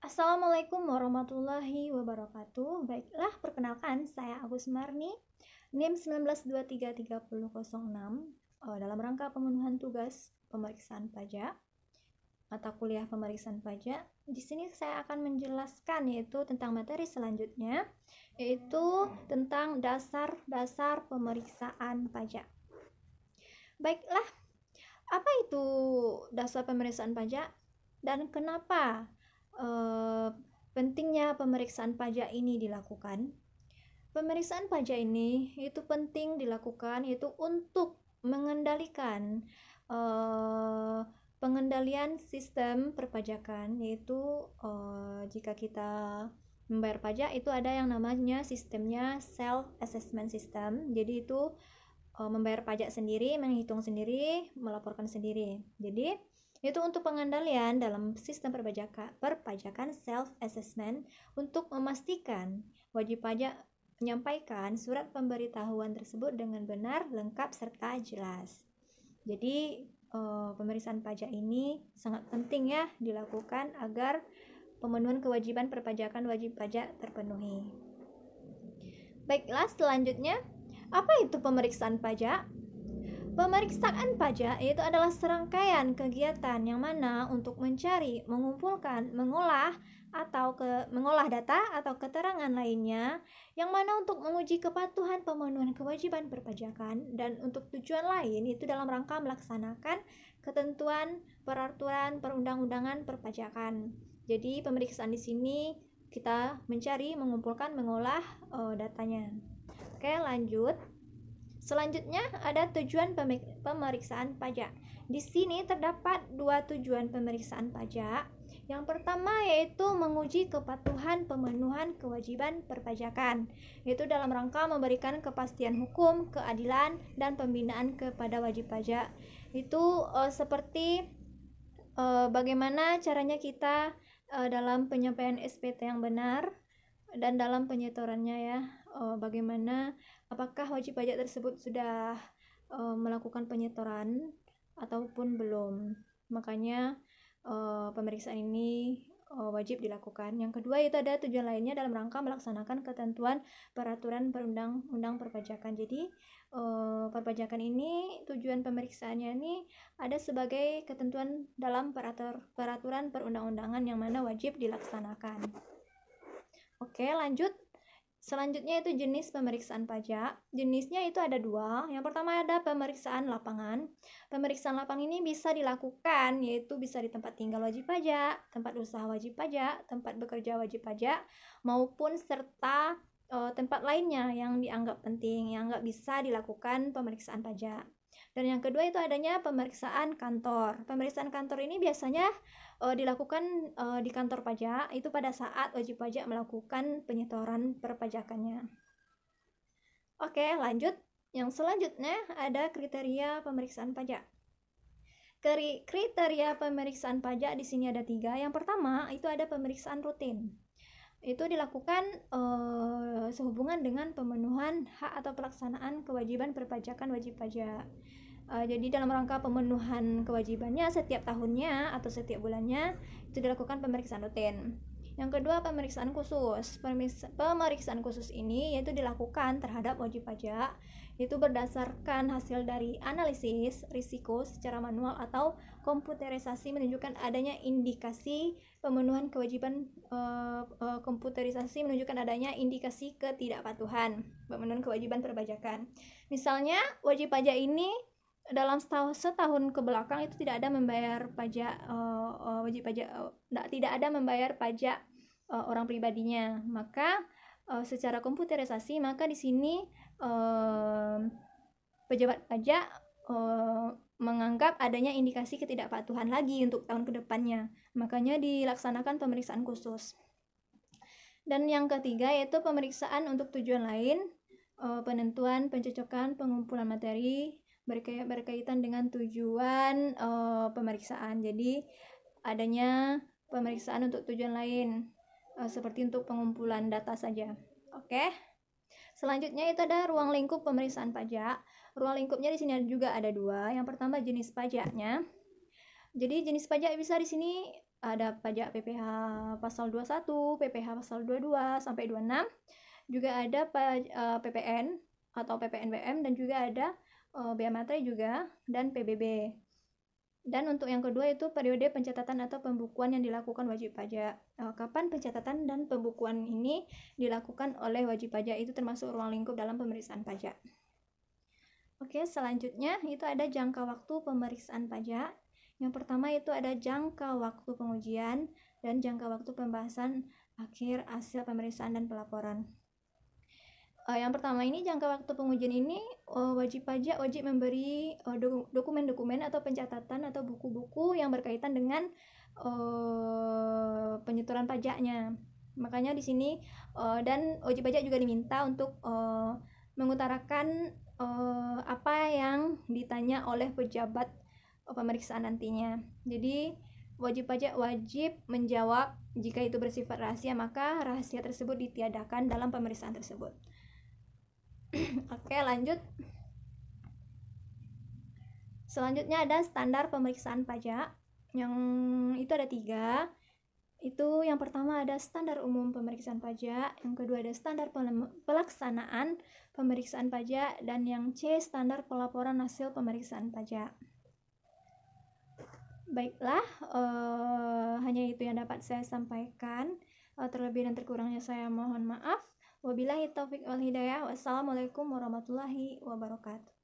Assalamualaikum warahmatullahi wabarakatuh. Baiklah, perkenalkan saya Agus Marni, NIM 19233006, dalam rangka pemenuhan tugas pemeriksaan pajak, mata kuliah pemeriksaan pajak. Di sini saya akan menjelaskan yaitu tentang materi selanjutnya, yaitu tentang dasar-dasar pemeriksaan pajak. Baiklah, apa itu dasar pemeriksaan pajak dan kenapa pentingnya pemeriksaan pajak ini dilakukan? Pemeriksaan pajak ini itu penting dilakukan yaitu untuk mengendalikan pengendalian sistem perpajakan, yaitu jika kita membayar pajak itu ada yang namanya sistemnya self assessment system. Jadi itu membayar pajak sendiri, menghitung sendiri, melaporkan sendiri. Jadi itu untuk pengendalian dalam sistem perpajakan self assessment untuk memastikan wajib pajak menyampaikan surat pemberitahuan tersebut dengan benar, lengkap, serta jelas. Jadi pemeriksaan pajak ini sangat penting ya dilakukan agar pemenuhan kewajiban perpajakan wajib pajak terpenuhi. Baiklah, selanjutnya, apa itu pemeriksaan pajak? Pemeriksaan pajak itu adalah serangkaian kegiatan yang mana untuk mencari, mengumpulkan, mengolah data atau keterangan lainnya yang mana untuk menguji kepatuhan pemenuhan kewajiban perpajakan dan untuk tujuan lain itu dalam rangka melaksanakan ketentuan peraturan perundang-undangan perpajakan. Jadi pemeriksaan di sini kita mencari, mengumpulkan, mengolah datanya. Oke, lanjut. Selanjutnya ada tujuan pemeriksaan pajak. Di sini terdapat dua tujuan pemeriksaan pajak. Yang pertama yaitu menguji kepatuhan pemenuhan kewajiban perpajakan, yaitu dalam rangka memberikan kepastian hukum, keadilan, dan pembinaan kepada wajib pajak. Itu seperti bagaimana caranya kita dalam penyampaian SPT yang benar dan dalam penyetorannya ya, bagaimana apakah wajib pajak tersebut sudah melakukan penyetoran ataupun belum. Makanya pemeriksaan ini wajib dilakukan. Yang kedua itu ada tujuan lainnya dalam rangka melaksanakan ketentuan peraturan perundang-undang perpajakan. Jadi perpajakan ini tujuan pemeriksaannya ini ada sebagai ketentuan dalam peraturan perundang-undangan yang mana wajib dilaksanakan. Oke, lanjut. Selanjutnya itu jenis pemeriksaan pajak. Jenisnya itu ada dua. Yang pertama ada pemeriksaan lapangan. Pemeriksaan lapangan ini bisa dilakukan, yaitu bisa di tempat tinggal wajib pajak, tempat usaha wajib pajak, tempat bekerja wajib pajak, maupun serta tempat lainnya yang dianggap penting, yang nggak bisa dilakukan pemeriksaan pajak. Dan yang kedua itu adanya pemeriksaan kantor. Pemeriksaan kantor ini biasanya dilakukan di kantor pajak itu pada saat wajib pajak melakukan penyetoran perpajakannya. Oke, lanjut. Yang selanjutnya ada kriteria pemeriksaan pajak. Kriteria pemeriksaan pajak di sini ada 3. Yang pertama itu ada pemeriksaan rutin. Itu dilakukan sehubungan dengan pemenuhan hak atau pelaksanaan kewajiban perpajakan wajib pajak. Jadi dalam rangka pemenuhan kewajibannya setiap tahunnya atau setiap bulannya itu dilakukan pemeriksaan rutin. Yang kedua pemeriksaan khusus. Pemeriksaan khusus ini yaitu dilakukan terhadap wajib pajak itu berdasarkan hasil dari analisis risiko secara manual atau komputerisasi menunjukkan adanya indikasi pemenuhan kewajiban komputerisasi menunjukkan adanya indikasi ketidakpatuhan pemenuhan kewajiban perpajakan. Misalnya wajib pajak ini dalam setahun ke belakang itu tidak ada membayar pajak wajib pajak tidak ada membayar pajak orang pribadinya, maka secara komputerisasi maka di sini pejabat pajak menganggap adanya indikasi ketidakpatuhan lagi untuk tahun kedepannya, makanya dilaksanakan pemeriksaan khusus. Dan yang ketiga yaitu pemeriksaan untuk tujuan lain, penentuan, pencocokan, pengumpulan materi berkaitan dengan tujuan pemeriksaan. Jadi adanya pemeriksaan untuk tujuan lain seperti untuk pengumpulan data saja. Oke. Selanjutnya itu ada ruang lingkup pemeriksaan pajak. Ruang lingkupnya di sini juga ada 2. Yang pertama jenis pajaknya. Jadi jenis pajak bisa di sini ada pajak PPh pasal 21, PPh pasal 22 sampai 26, juga ada PPN atau PPNBM, dan juga ada bea materai juga, dan PBB. Dan untuk yang kedua itu periode pencatatan atau pembukuan yang dilakukan wajib pajak. Kapan pencatatan dan pembukuan ini dilakukan oleh wajib pajak, itu termasuk ruang lingkup dalam pemeriksaan pajak. Oke, selanjutnya itu ada jangka waktu pemeriksaan pajak. Yang pertama itu ada jangka waktu pengujian dan jangka waktu pembahasan akhir hasil pemeriksaan dan pelaporan. Yang pertama ini jangka waktu pengujian ini wajib pajak wajib memberi dokumen-dokumen atau pencatatan atau buku-buku yang berkaitan dengan penyetoran pajaknya. Makanya di sini dan wajib pajak juga diminta untuk mengutarakan apa yang ditanya oleh pejabat pemeriksaan nantinya. Jadi wajib pajak wajib menjawab jika itu bersifat rahasia, maka rahasia tersebut ditiadakan dalam pemeriksaan tersebut. Oke, lanjut. Selanjutnya ada standar pemeriksaan pajak, yang itu ada 3. Itu yang pertama ada standar umum pemeriksaan pajak, yang kedua ada standar pelaksanaan pemeriksaan pajak, dan yang C standar pelaporan hasil pemeriksaan pajak. Baiklah, hanya itu yang dapat saya sampaikan. Terlebih dan terkurangnya saya mohon maaf. Wabillahi taufiq wal hidayah. Wassalamualaikum warahmatullahi wabarakatuh.